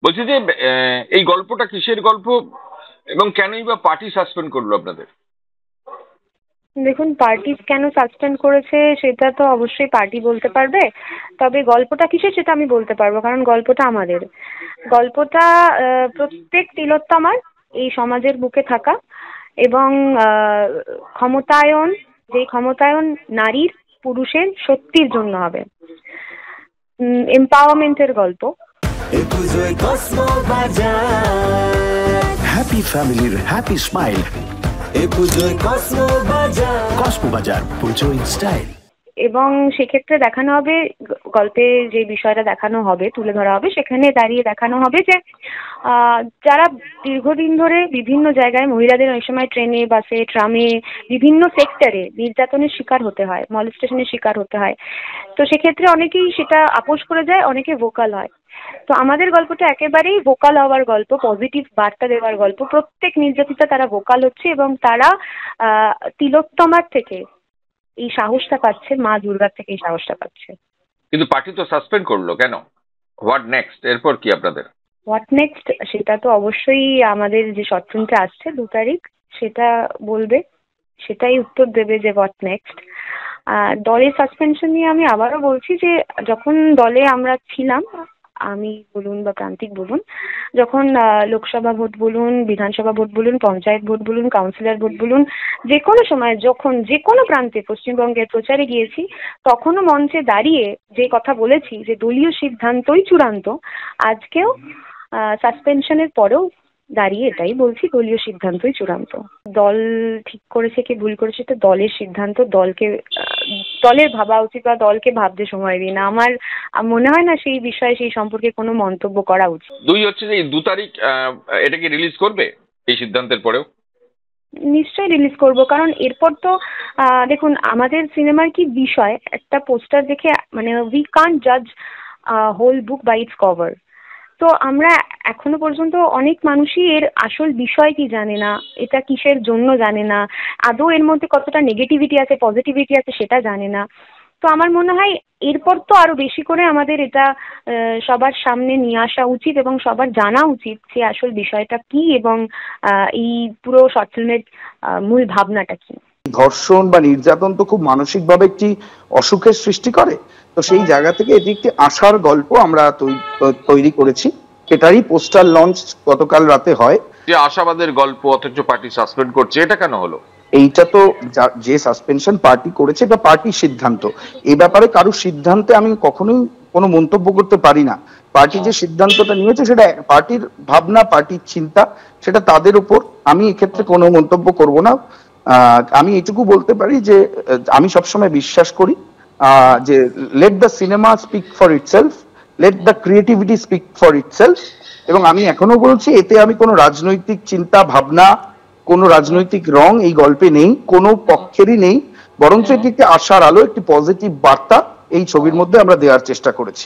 বলছি যে এই গল্পটা কিসের গল্প এবং কেনই বা পার্টি সাসপেন্ড করলো আপনাদের? দেখুন, পার্টি কেন সাসপেন্ড করেছে সেটা তো অবশ্যই পার্টি বলতে পারবে। তবে গল্পটা কিসের সেটা আমি বলতে পারবো, কারণ গল্পটা আমাদের। গল্পটা প্রত্যেক তিলোত্তমার এই সমাজের বুকে থাকা এবং ক্ষমতায়ন, যে ক্ষমতায়ন নারীর পুরুষের শক্তির জন্য হবে, এম্পাওয়ারমেন্টের গল্প। হ্যাপি ফ্যামিলির হ্যাপি স্মাইল। কসমো বাজার, পুজো ইন স্টাইল। এবং সেক্ষেত্রে দেখানো হবে, গল্পে যে বিষয়টা দেখানো হবে, তুলে ধরা হবে, সেখানে দাঁড়িয়ে দেখানো হবে যে যারা দীর্ঘদিন ধরে বিভিন্ন জায়গায় মহিলাদের অনেক সময় ট্রেনে, বাসে, ট্রামে, বিভিন্ন সেক্টরে নির্যাতনের শিকার হতে হয়, মলেস্টেশনের শিকার হতে হয়। তো সেক্ষেত্রে অনেকেই সেটা আপোষ করে যায়, অনেকে ভোকাল হয়। তো আমাদের গল্পটা একেবারেই ভোকাল হওয়ার গল্প, পজিটিভ বার্তা দেওয়ার গল্প। প্রত্যেক নির্যাতিতা তারা ভোকাল হচ্ছে এবং তারা তিলোত্তমার থেকে এই সাহসটা পাচ্ছে, মা দুর্গার থেকে এই সাহসটা পাচ্ছে। কিন্তু পার্টি তো সাসপেন্ড করলো কেন? What next? এরপর কি আপনাদের? হোয়াট নেক্সট সেটা তো অবশ্যই আমাদের যে শর্ট ফিল্মটা আসছে 2 তারিখ, সেটা বলবে, সেটাই উত্তর দেবে যে হোয়াট নেক্সট। দলের সাসপেনশন নিয়ে আমি আবারও বলছি যে যখন দলে আমরা ছিলাম, আমি বলুন বা প্রান্তিক বলুন, যখন লোকসভা ভোট বলুন, বিধানসভা ভোট বলুন, পঞ্চায়েত ভোট বলুন, কাউন্সিলর ভোট বলুন, যে কোনো সময় যখন যে কোনো প্রান্তে পশ্চিমবঙ্গের প্রচারে গিয়েছি, তখনও মঞ্চে দাঁড়িয়ে যে কথা বলেছি যে দলীয় সিদ্ধান্তই চূড়ান্ত, আজকেও সাসপেনশনের পরেও দাঁড়িয়ে এটাই বলছি, দলীয় সিদ্ধান্তই চূড়ান্ত। দল ঠিক করেছে কি ভুল করেছে তো দলের সিদ্ধান্ত, দলের ভাবা উচিত বা দলকে ভাবতে সময় দিই না। আমার মনে হয় না সেই বিষয়ে সেই সম্পর্কে কোনো মন্তব্য করা উচিত। 2 হচ্ছে যে এই 2 তারিখ এটা কি রিলিজ করবে এই সিদ্ধান্তের পরেও? নিশ্চয়ই রিলিজ করব, কারণ এরপর তো দেখুন আমাদের সিনেমার কি বিষয়, একটা পোস্টার দেখে মানে উই কান্ট জাজ whole book by its cover. তো আমরা এখনো পর্যন্ত অনেক মানুষই এর আসল বিষয় কি জানে না, এটা কিসের জন্য জানে না, আদৌ এর মধ্যে কতটা নেগেটিভিটি আছে, পজিটিভিটি আছে সেটা জানে না। তো আমার মনে হয় এরপর তো আরো বেশি করে আমাদের এটা সবার সামনে নিয়ে আসা উচিত এবং সবার জানা উচিত যে আসল বিষয়টা কি এবং এই পুরো শর্ট ফিল্মের মূল ভাবনাটা কি। ধর্ষণ বা নির্যাতন তো খুব মানসিকভাবে একটি অসুখের সৃষ্টি করে। তো সেই জায়গা থেকে এটি একটি আশার গল্প আমরা তৈরি করেছি। এটারই পোস্টার লঞ্চ গতকাল রাতে হয়। যে আশাবাদের গল্প অথচ পার্টি সাসপেন্ড করছে, এটা কেন হলো? এইটা তো যে সাসপেনশন পার্টি করেছে এটা পার্টির সিদ্ধান্ত। এই ব্যাপারে কারোর সিদ্ধান্তে আমি কখনোই কোনো মন্তব্য করতে পারি না। পার্টি যে সিদ্ধান্তটা নিয়েছে সেটা পার্টির ভাবনা, পার্টির চিন্তা, সেটা তাদের উপর। আমি এক্ষেত্রে কোনো মন্তব্য করব না। আমি এটুকু বলতে পারি যে আমি সবসময় বিশ্বাস করি যে let the cinema speak for itself, let the creativity speak for itself. এবং আমি এখনো বলছি, এতে আমি কোনো রাজনৈতিক চিন্তা ভাবনা, কোনো রাজনৈতিক রং এই গল্পে নেই, কোনো পক্ষেরই নেই। বরঞ্চ এটি একটি আশার আলো, একটি পজিটিভ বার্তা এই ছবির মধ্যে আমরা দেওয়ার চেষ্টা করেছি।